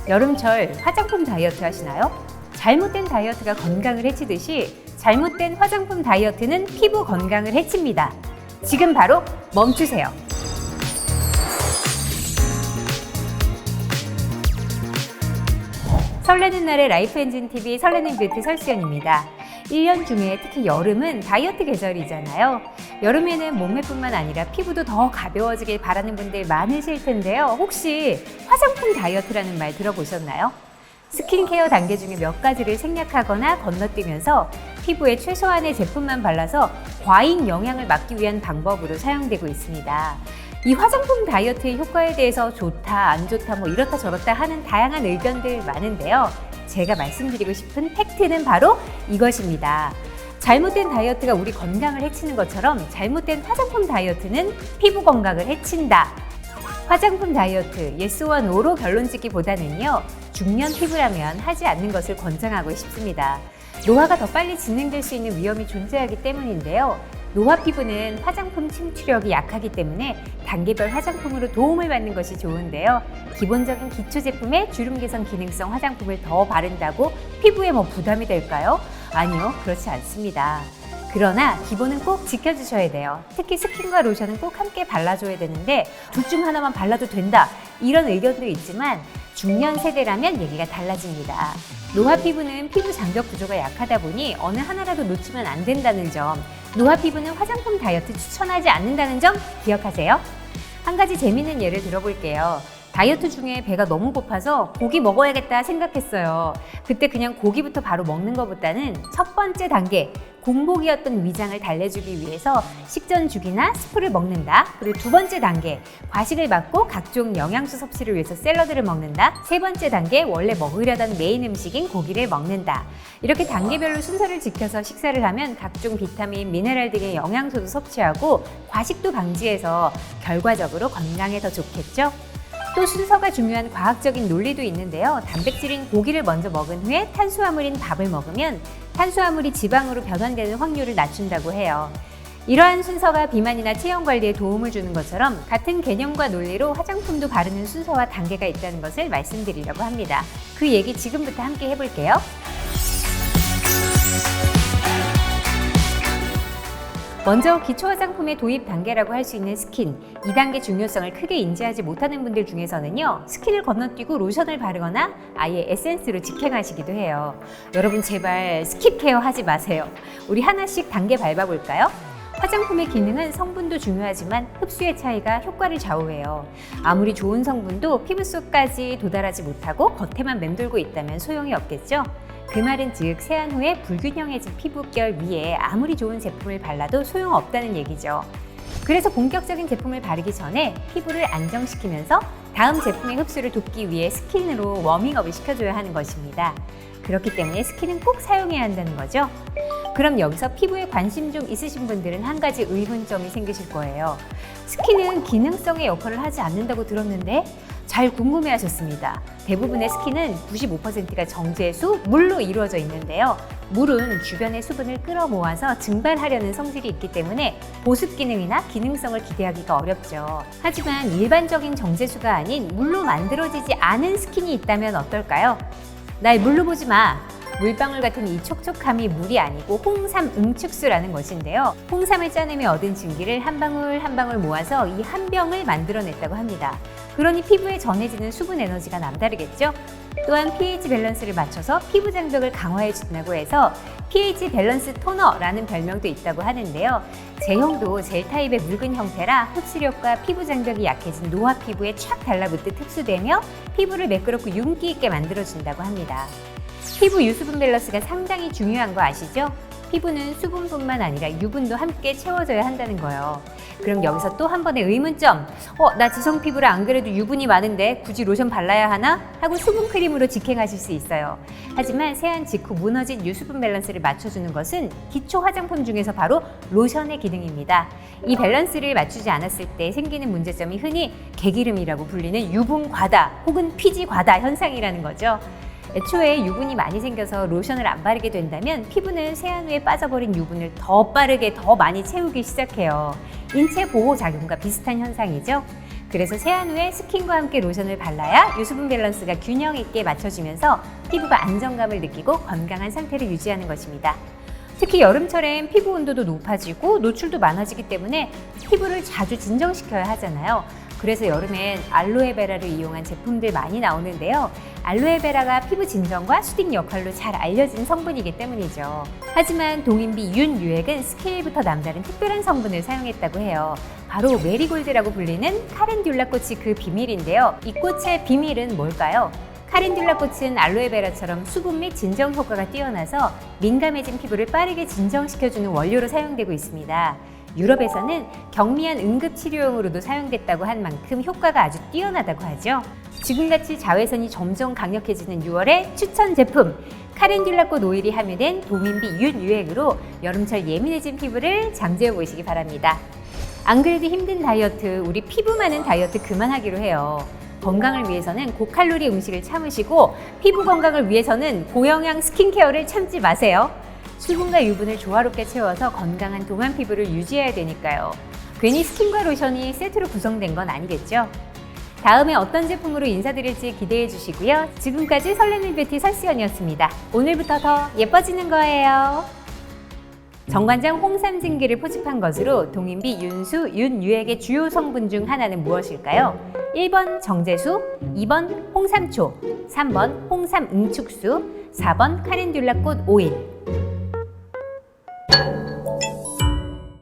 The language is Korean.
여름철 화장품 다이어트 하시나요? 잘못된 다이어트가 건강을 해치듯이 잘못된 화장품 다이어트는 피부 건강을 해칩니다. 지금 바로 멈추세요. 설레는 날의 라이프 엔진 TV 설레는 뷰티 설수연입니다. 1년 중에 특히 여름은 다이어트 계절이잖아요. 여름에는 몸매뿐만 아니라 피부도 더 가벼워지길 바라는 분들 많으실 텐데요. 혹시 화장품 다이어트라는 말 들어보셨나요? 스킨케어 단계 중에 몇 가지를 생략하거나 건너뛰면서 피부에 최소한의 제품만 발라서 과잉 영양을 막기 위한 방법으로 사용되고 있습니다. 이 화장품 다이어트의 효과에 대해서 좋다, 안 좋다, 이렇다 저렇다 하는 다양한 의견들 많은데요. 제가 말씀드리고 싶은 팩트는 바로 이것입니다. 잘못된 다이어트가 우리 건강을 해치는 것처럼 잘못된 화장품 다이어트는 피부 건강을 해친다. 화장품 다이어트 예스와 노로 결론 짓기보다는요, 중년 피부라면 하지 않는 것을 권장하고 싶습니다. 노화가 더 빨리 진행될 수 있는 위험이 존재하기 때문인데요. 노화 피부는 화장품 침투력이 약하기 때문에 단계별 화장품으로 도움을 받는 것이 좋은데요. 기본적인 기초 제품에 주름 개선 기능성 화장품을 더 바른다고 피부에 부담이 될까요? 아니요, 그렇지 않습니다. 그러나 기본은 꼭 지켜주셔야 돼요. 특히 스킨과 로션은 꼭 함께 발라줘야 되는데 둘 중 하나만 발라도 된다, 이런 의견도 있지만 중년 세대라면 얘기가 달라집니다. 노화 피부는 피부 장벽 구조가 약하다 보니 어느 하나라도 놓치면 안 된다는 점, 노화 피부는 화장품 다이어트 추천하지 않는다는 점 기억하세요. 한 가지 재미있는 예를 들어볼게요. 다이어트 중에 배가 너무 고파서 고기 먹어야겠다 생각했어요. 그때 그냥 고기부터 바로 먹는 것보다는 첫 번째 단계, 공복이었던 위장을 달래주기 위해서 식전죽이나 스프를 먹는다. 그리고 두 번째 단계, 과식을 막고 각종 영양소 섭취를 위해서 샐러드를 먹는다. 세 번째 단계, 원래 먹으려던 메인 음식인 고기를 먹는다. 이렇게 단계별로 순서를 지켜서 식사를 하면 각종 비타민, 미네랄 등의 영양소도 섭취하고 과식도 방지해서 결과적으로 건강에 더 좋겠죠? 또 순서가 중요한 과학적인 논리도 있는데요. 단백질인 고기를 먼저 먹은 후에 탄수화물인 밥을 먹으면 탄수화물이 지방으로 변환되는 확률을 낮춘다고 해요. 이러한 순서가 비만이나 체형 관리에 도움을 주는 것처럼 같은 개념과 논리로 화장품도 바르는 순서와 단계가 있다는 것을 말씀드리려고 합니다. 그 얘기 지금부터 함께 해볼게요. 먼저 기초 화장품의 도입 단계라고 할 수 있는 스킨, 2단계 중요성을 크게 인지하지 못하는 분들 중에서는요, 스킨을 건너뛰고 로션을 바르거나 아예 에센스로 직행하시기도 해요. 여러분 제발 스킵 케어 하지 마세요. 우리 하나씩 단계 밟아볼까요? 화장품의 기능은 성분도 중요하지만 흡수의 차이가 효과를 좌우해요. 아무리 좋은 성분도 피부 속까지 도달하지 못하고 겉에만 맴돌고 있다면 소용이 없겠죠? 그 말은 즉 세안 후에 불균형해진 피부결 위에 아무리 좋은 제품을 발라도 소용없다는 얘기죠. 그래서 본격적인 제품을 바르기 전에 피부를 안정시키면서 다음 제품의 흡수를 돕기 위해 스킨으로 워밍업을 시켜줘야 하는 것입니다. 그렇기 때문에 스킨은 꼭 사용해야 한다는 거죠. 그럼 여기서 피부에 관심 좀 있으신 분들은 한 가지 의문점이 생기실 거예요. 스킨은 기능성의 역할을 하지 않는다고 들었는데? 잘 궁금해하셨습니다. 대부분의 스킨은 95%가 정제수, 물로 이루어져 있는데요. 물은 주변의 수분을 끌어모아서 증발하려는 성질이 있기 때문에 보습 기능이나 기능성을 기대하기가 어렵죠. 하지만 일반적인 정제수가 아닌 물로 만들어지지 않은 스킨이 있다면 어떨까요? 날 물로 보지 마! 물방울 같은 이 촉촉함이 물이 아니고 홍삼 응축수라는 것인데요. 홍삼을 짜내며 얻은 증기를 한 방울 한 방울 모아서 이 한 병을 만들어냈다고 합니다. 그러니 피부에 전해지는 수분 에너지가 남다르겠죠? 또한 pH 밸런스를 맞춰서 피부 장벽을 강화해 준다고 해서 pH 밸런스 토너라는 별명도 있다고 하는데요. 제형도 젤 타입의 묽은 형태라 흡수력과 피부 장벽이 약해진 노화 피부에 촥 달라붙듯 흡수되며 피부를 매끄럽고 윤기 있게 만들어준다고 합니다. 피부 유수분 밸런스가 상당히 중요한 거 아시죠? 피부는 수분뿐만 아니라 유분도 함께 채워져야 한다는 거예요. 그럼 여기서 또 한 번의 의문점. 나 지성 피부라 안 그래도 유분이 많은데 굳이 로션 발라야 하나? 하고 수분 크림으로 직행하실 수 있어요. 하지만 세안 직후 무너진 유수분 밸런스를 맞춰주는 것은 기초 화장품 중에서 바로 로션의 기능입니다. 이 밸런스를 맞추지 않았을 때 생기는 문제점이 흔히 개기름이라고 불리는 유분 과다 혹은 피지 과다 현상이라는 거죠. 애초에 유분이 많이 생겨서 로션을 안 바르게 된다면 피부는 세안 후에 빠져버린 유분을 더 빠르게 더 많이 채우기 시작해요. 인체 보호 작용과 비슷한 현상이죠. 그래서 세안 후에 스킨과 함께 로션을 발라야 유수분 밸런스가 균형 있게 맞춰지면서 피부가 안정감을 느끼고 건강한 상태를 유지하는 것입니다. 특히 여름철엔 피부 온도도 높아지고 노출도 많아지기 때문에 피부를 자주 진정시켜야 하잖아요. 그래서 여름엔 알로에베라를 이용한 제품들 많이 나오는데요. 알로에베라가 피부 진정과 수딩 역할로 잘 알려진 성분이기 때문이죠. 하지만 동인비 윤유액은 스케일부터 남다른 특별한 성분을 사용했다고 해요. 바로 메리골드라고 불리는 카렌듈라 꽃이 그 비밀인데요. 이 꽃의 비밀은 뭘까요? 카렌듈라 꽃은 알로에베라처럼 수분 및 진정 효과가 뛰어나서 민감해진 피부를 빠르게 진정시켜주는 원료로 사용되고 있습니다. 유럽에서는 경미한 응급치료용으로도 사용됐다고 한 만큼 효과가 아주 뛰어나다고 하죠. 지금같이 자외선이 점점 강력해지는 6월의 추천 제품! 카렌듈라 꽃 오일이 함유된 동인비 윤 유액으로 여름철 예민해진 피부를 잠재워 보시기 바랍니다. 안 그래도 힘든 다이어트, 우리 피부 많은 다이어트 그만하기로 해요. 건강을 위해서는 고칼로리 음식을 참으시고 피부 건강을 위해서는 고영양 스킨케어를 참지 마세요. 수분과 유분을 조화롭게 채워서 건강한 동안 피부를 유지해야 되니까요. 괜히 스킨과 로션이 세트로 구성된 건 아니겠죠? 다음에 어떤 제품으로 인사드릴지 기대해 주시고요. 지금까지 설레는 뷰티 설수연이었습니다. 오늘부터 더 예뻐지는 거예요. 정관장 홍삼진기를 포집한 것으로 동인비 윤수, 윤유액의 주요 성분 중 하나는 무엇일까요? 1번 정제수, 2번 홍삼초, 3번 홍삼 응축수, 4번 카렌듈라 꽃 오일.